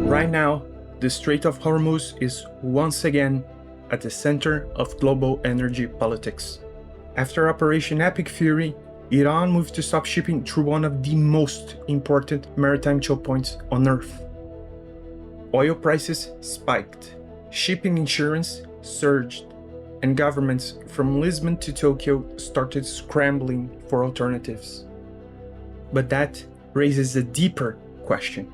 Right now, the Strait of Hormuz is once again at the center of global energy politics. After Operation Epic Fury, Iran moved to stop shipping through one of the most important maritime chokepoints on Earth. Oil prices spiked, shipping insurance surged, and governments from Lisbon to Tokyo started scrambling for alternatives. But that raises a deeper question.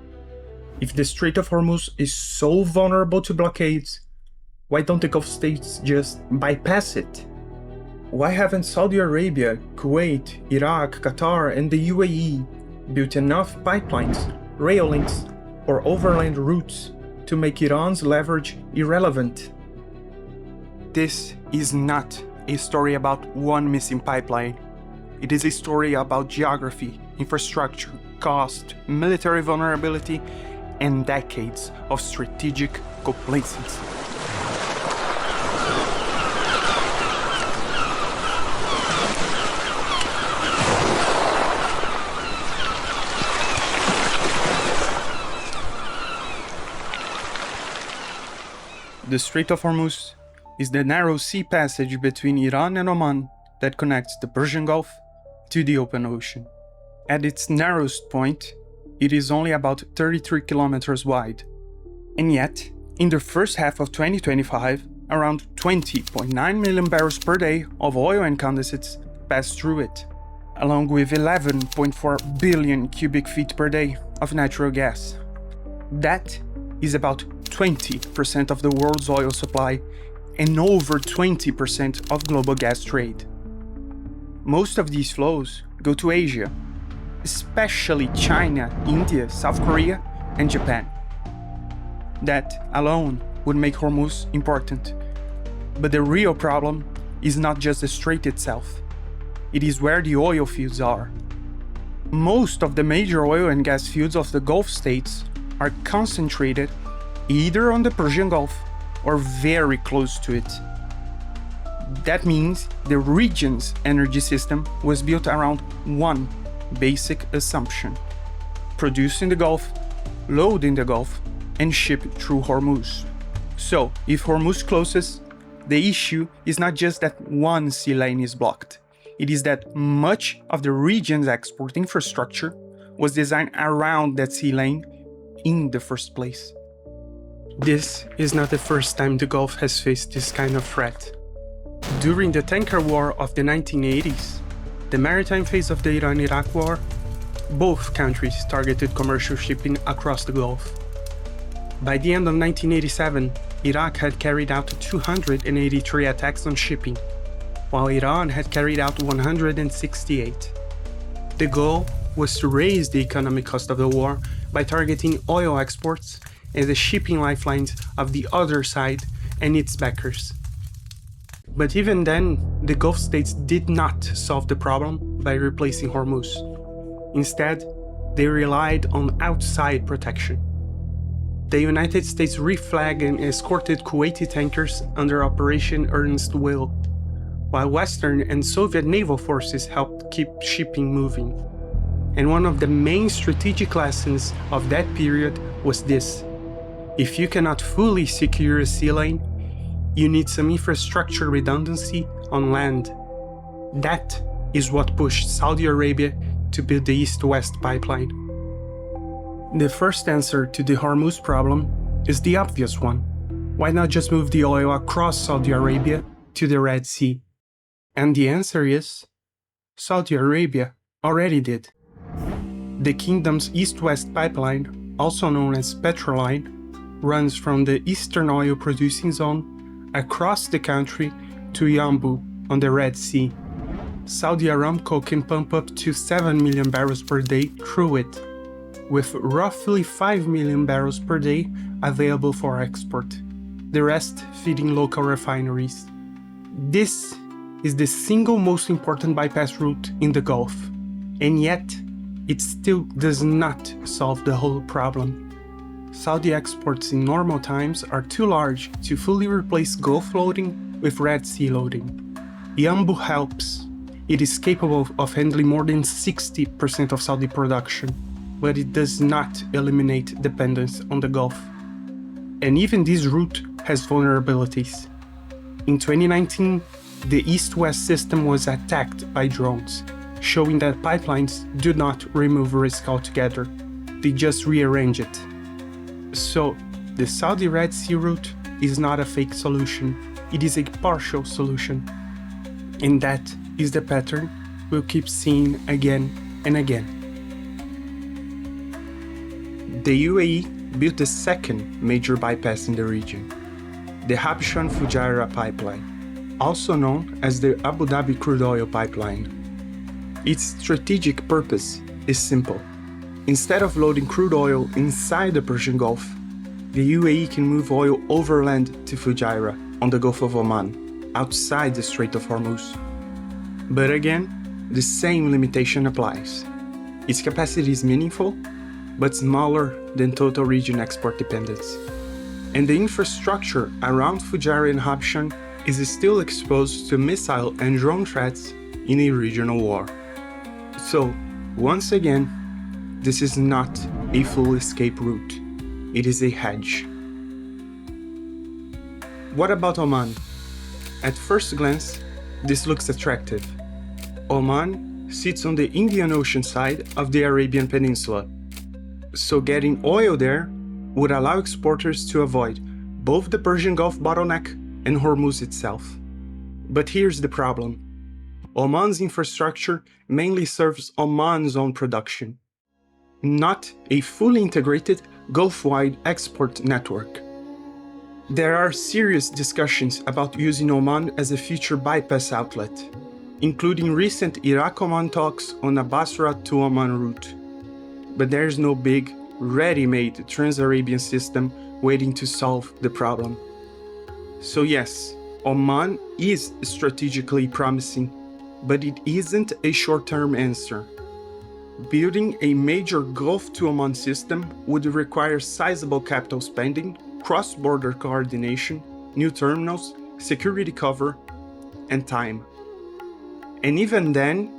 If the Strait of Hormuz is so vulnerable to blockades, why don't the Gulf states just bypass it? Why haven't Saudi Arabia, Kuwait, Iraq, Qatar, and the UAE built enough pipelines, rail links, or overland routes to make Iran's leverage irrelevant? This is not a story about one missing pipeline. It is a story about geography, infrastructure, cost, military vulnerability, and decades of strategic complacency. The Strait of Hormuz is the narrow sea passage between Iran and Oman that connects the Persian Gulf to the open ocean. At its narrowest point, it is only about 33 kilometers wide. And yet, in the first half of 2025, around 20.9 million barrels per day of oil and condensates passed through it, along with 11.4 billion cubic feet per day of natural gas. That is about 20% of the world's oil supply and over 20% of global gas trade. Most of these flows go to Asia, especially China, India, South Korea, and Japan. That alone would make Hormuz important. But the real problem is not just the strait itself. It is where the oil fields are. Most of the major oil and gas fields of the Gulf states are concentrated either on the Persian Gulf or very close to it. That means the region's energy system was built around one basic assumption: produce in the Gulf, load in the Gulf, and ship through Hormuz. So, if Hormuz closes, the issue is not just that one sea lane is blocked. It is that much of the region's export infrastructure was designed around that sea lane in the first place. This is not the first time the Gulf has faced this kind of threat. During the tanker war of the 1980s, the maritime phase of the Iran-Iraq war, both countries targeted commercial shipping across the Gulf. By the end of 1987, Iraq had carried out 283 attacks on shipping, while Iran had carried out 168. The goal was to raise the economic cost of the war by targeting oil exports and the shipping lifelines of the other side and its backers. But even then, the Gulf states did not solve the problem by replacing Hormuz. Instead, they relied on outside protection. The United States reflagged and escorted Kuwaiti tankers under Operation Earnest Will, while Western and Soviet naval forces helped keep shipping moving. And one of the main strategic lessons of that period was this: if you cannot fully secure a sea lane, you need some infrastructure redundancy on land. That is what pushed Saudi Arabia to build the East-West pipeline. The first answer to the Hormuz problem is the obvious one. Why not just move the oil across Saudi Arabia to the Red Sea? And the answer is, Saudi Arabia already did. The kingdom's East-West pipeline, also known as Petroline, runs from the eastern oil-producing zone across the country to Yanbu on the Red Sea. Saudi Aramco can pump up to 7 million barrels per day through it, with roughly 5 million barrels per day available for export, the rest feeding local refineries. This is the single most important bypass route in the Gulf, and yet it still does not solve the whole problem. Saudi exports in normal times are too large to fully replace Gulf loading with Red Sea loading. Yanbu helps. It is capable of handling more than 60% of Saudi production. but it does not eliminate dependence on the Gulf. And even this route has vulnerabilities. In 2019, the East-West system was attacked by drones, showing that pipelines do not remove risk altogether, they just rearrange it. So, the Saudi Red Sea route is not a fake solution, it is a partial solution. And that is the pattern we'll keep seeing again and again. The UAE built the second major bypass in the region, the Habshan Fujairah pipeline, also known as the Abu Dhabi crude oil pipeline. Its strategic purpose is simple. Instead of loading crude oil inside the Persian Gulf, the UAE can move oil overland to Fujairah on the Gulf of Oman, outside the Strait of Hormuz. But again, the same limitation applies. Its capacity is meaningful, but smaller than total region export dependence. And the infrastructure around Fujairah and Habshan is still exposed to missile and drone threats in a regional war. So, once again, this is not a full escape route. It is a hedge. What about Oman? At first glance, this looks attractive. Oman sits on the Indian Ocean side of the Arabian Peninsula, so getting oil there would allow exporters to avoid both the Persian Gulf bottleneck and Hormuz itself. But here's the problem. Oman's infrastructure mainly serves Oman's own production, not a fully integrated Gulf-wide export network. There are serious discussions about using Oman as a future bypass outlet, including recent Iraq-Oman talks on a Basra to Oman route. But there is no big, ready-made Trans-Arabian system waiting to solve the problem. So yes, Oman is strategically promising, but it isn't a short-term answer. Building a major Gulf to Oman system would require sizable capital spending, cross-border coordination, new terminals, security cover, and time. And even then,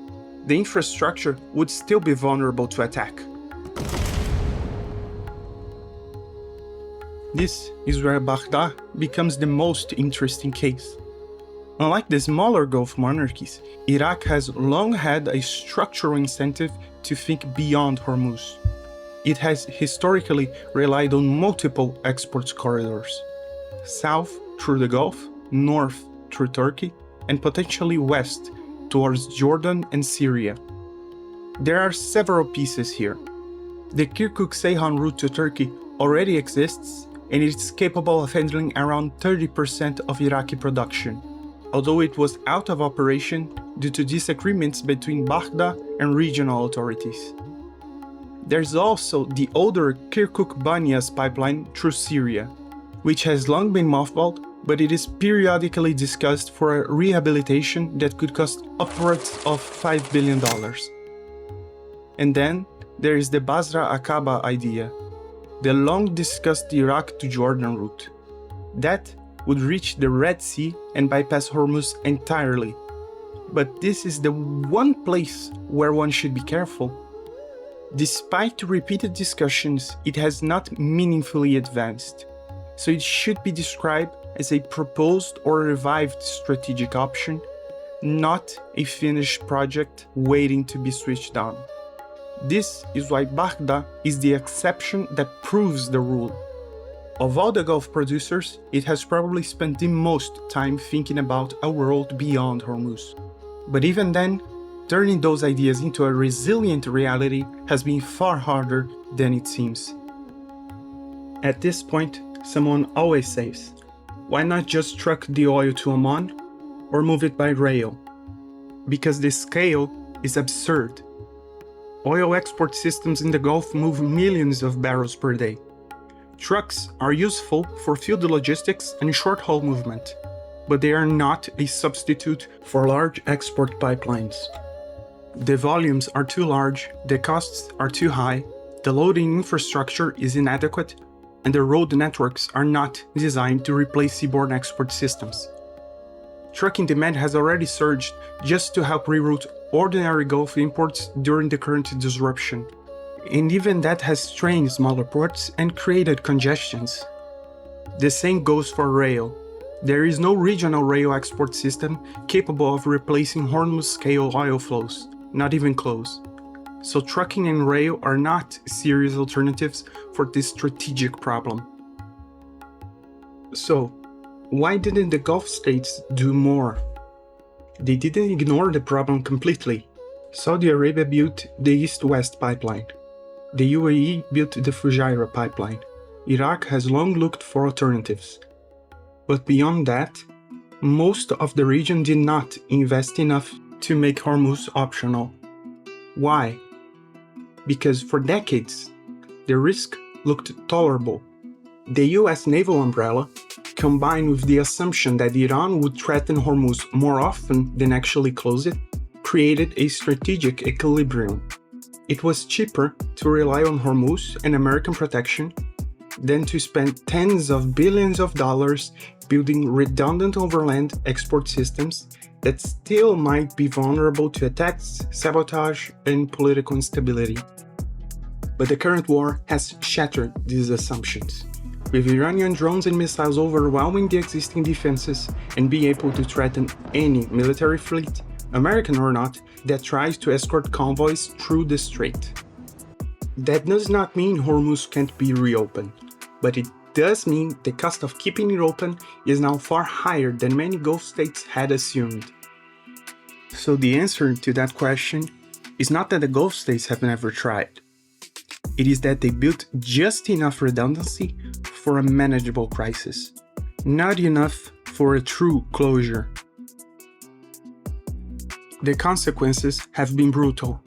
the infrastructure would still be vulnerable to attack. This is where Baghdad becomes the most interesting case. Unlike the smaller Gulf monarchies, Iraq has long had a structural incentive to think beyond Hormuz. It has historically relied on multiple export corridors: south through the Gulf, north through Turkey, and potentially west towards Jordan and Syria. There are several pieces here. The Kirkuk-Ceyhan route to Turkey already exists, and it's capable of handling around 30% of Iraqi production, although it was out of operation due to disagreements between Baghdad and regional authorities. There's also the older Kirkuk-Banyas pipeline through Syria, which has long been mothballed, but it is periodically discussed for a rehabilitation that could cost upwards of $5 billion. And then there is the Basra-Aqaba idea, the long-discussed Iraq to Jordan route. That would reach the Red Sea and bypass Hormuz entirely. But this is the one place where one should be careful. Despite repeated discussions, it has not meaningfully advanced, so it should be described as a proposed or revived strategic option, not a finished project waiting to be switched on. This is why Baghdad is the exception that proves the rule. Of all the Gulf producers, it has probably spent the most time thinking about a world beyond Hormuz. But even then, turning those ideas into a resilient reality has been far harder than it seems. At this point, someone always says, why not just truck the oil to Oman or move it by rail? Because the scale is absurd. Oil export systems in the Gulf move millions of barrels per day. Trucks are useful for field logistics and short-haul movement, but they are not a substitute for large export pipelines. The volumes are too large, the costs are too high, the loading infrastructure is inadequate, and the road networks are not designed to replace seaborne export systems. Trucking demand has already surged just to help reroute ordinary Gulf imports during the current disruption, and even that has strained smaller ports and created congestions. The same goes for rail. There is no regional rail export system capable of replacing Hormuz-scale oil flows, not even close. So trucking and rail are not serious alternatives for this strategic problem. So, why didn't the Gulf states do more? They didn't ignore the problem completely. Saudi Arabia built the East-West pipeline. The UAE built the Fujairah pipeline. Iraq has long looked for alternatives. But beyond that, most of the region did not invest enough to make Hormuz optional. Why? Because for decades, the risk looked tolerable. The US naval umbrella, combined with the assumption that Iran would threaten Hormuz more often than actually close it, created a strategic equilibrium. It was cheaper to rely on Hormuz and American protection than to spend tens of billions of dollars building redundant overland export systems that still might be vulnerable to attacks, sabotage, and political instability. But the current war has shattered these assumptions, with Iranian drones and missiles overwhelming the existing defenses and being able to threaten any military fleet, American or not, that tries to escort convoys through the strait. That does not mean Hormuz can't be reopened, but it does mean the cost of keeping it open is now far higher than many Gulf states had assumed. So the answer to that question is not that the Gulf states have never tried. It is that they built just enough redundancy for a manageable crisis, not enough for a true closure. The consequences have been brutal.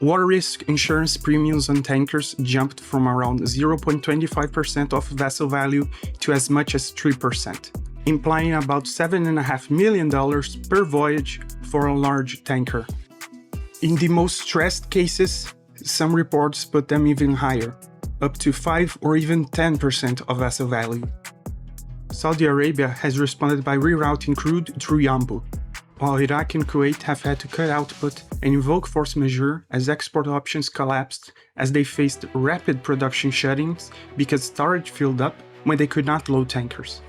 War risk insurance premiums on tankers jumped from around 0.25% of vessel value to as much as 3%, implying about $7.5 million per voyage for a large tanker. In the most stressed cases, some reports put them even higher, up to 5 or even 10% of vessel value. Saudi Arabia has responded by rerouting crude through Yanbu, while Iraq and Kuwait have had to cut output and invoke force majeure as export options collapsed as they faced rapid production shut-ins because storage filled up when they could not load tankers.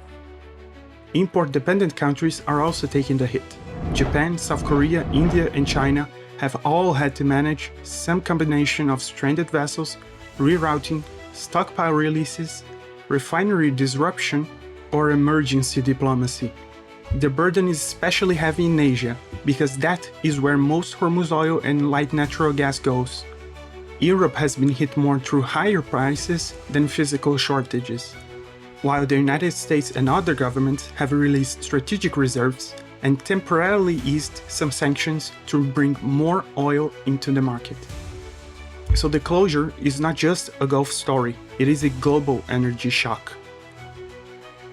Import-dependent countries are also taking the hit. Japan, South Korea, India, and China have all had to manage some combination of stranded vessels, rerouting, stockpile releases, refinery disruption, or emergency diplomacy. The burden is especially heavy in Asia, because that is where most Hormuz oil and light natural gas goes. Europe has been hit more through higher prices than physical shortages, while the United States and other governments have released strategic reserves and temporarily eased some sanctions to bring more oil into the market. So the closure is not just a Gulf story, it is a global energy shock.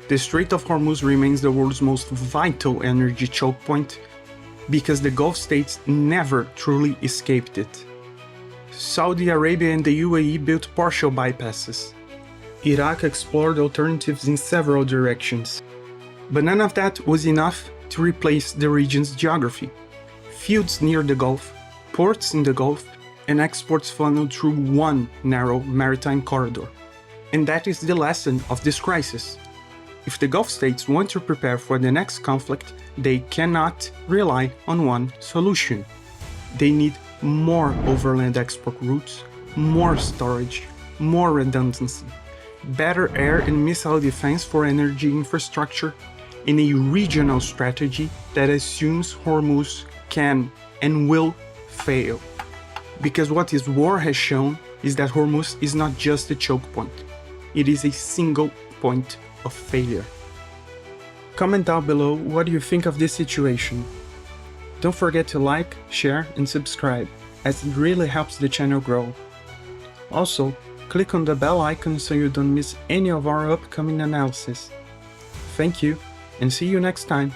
The Strait of Hormuz remains the world's most vital energy choke point because the Gulf states never truly escaped it. Saudi Arabia and the UAE built partial bypasses. Iraq explored alternatives in several directions. But none of that was enough to replace the region's geography. Fields near the Gulf, ports in the Gulf, and exports funneled through one narrow maritime corridor. And that is the lesson of this crisis. If the Gulf states want to prepare for the next conflict, they cannot rely on one solution. They need more overland export routes, more storage, more redundancy, better air and missile defense for energy infrastructure, and a regional strategy that assumes Hormuz can and will fail. Because what this war has shown is that Hormuz is not just a choke point. It is a single point of failure. Comment down below what you think of this situation. Don't forget to like, share, and subscribe, as it really helps the channel grow. Also, click on the bell icon so you don't miss any of our upcoming analysis. Thank you, and see you next time.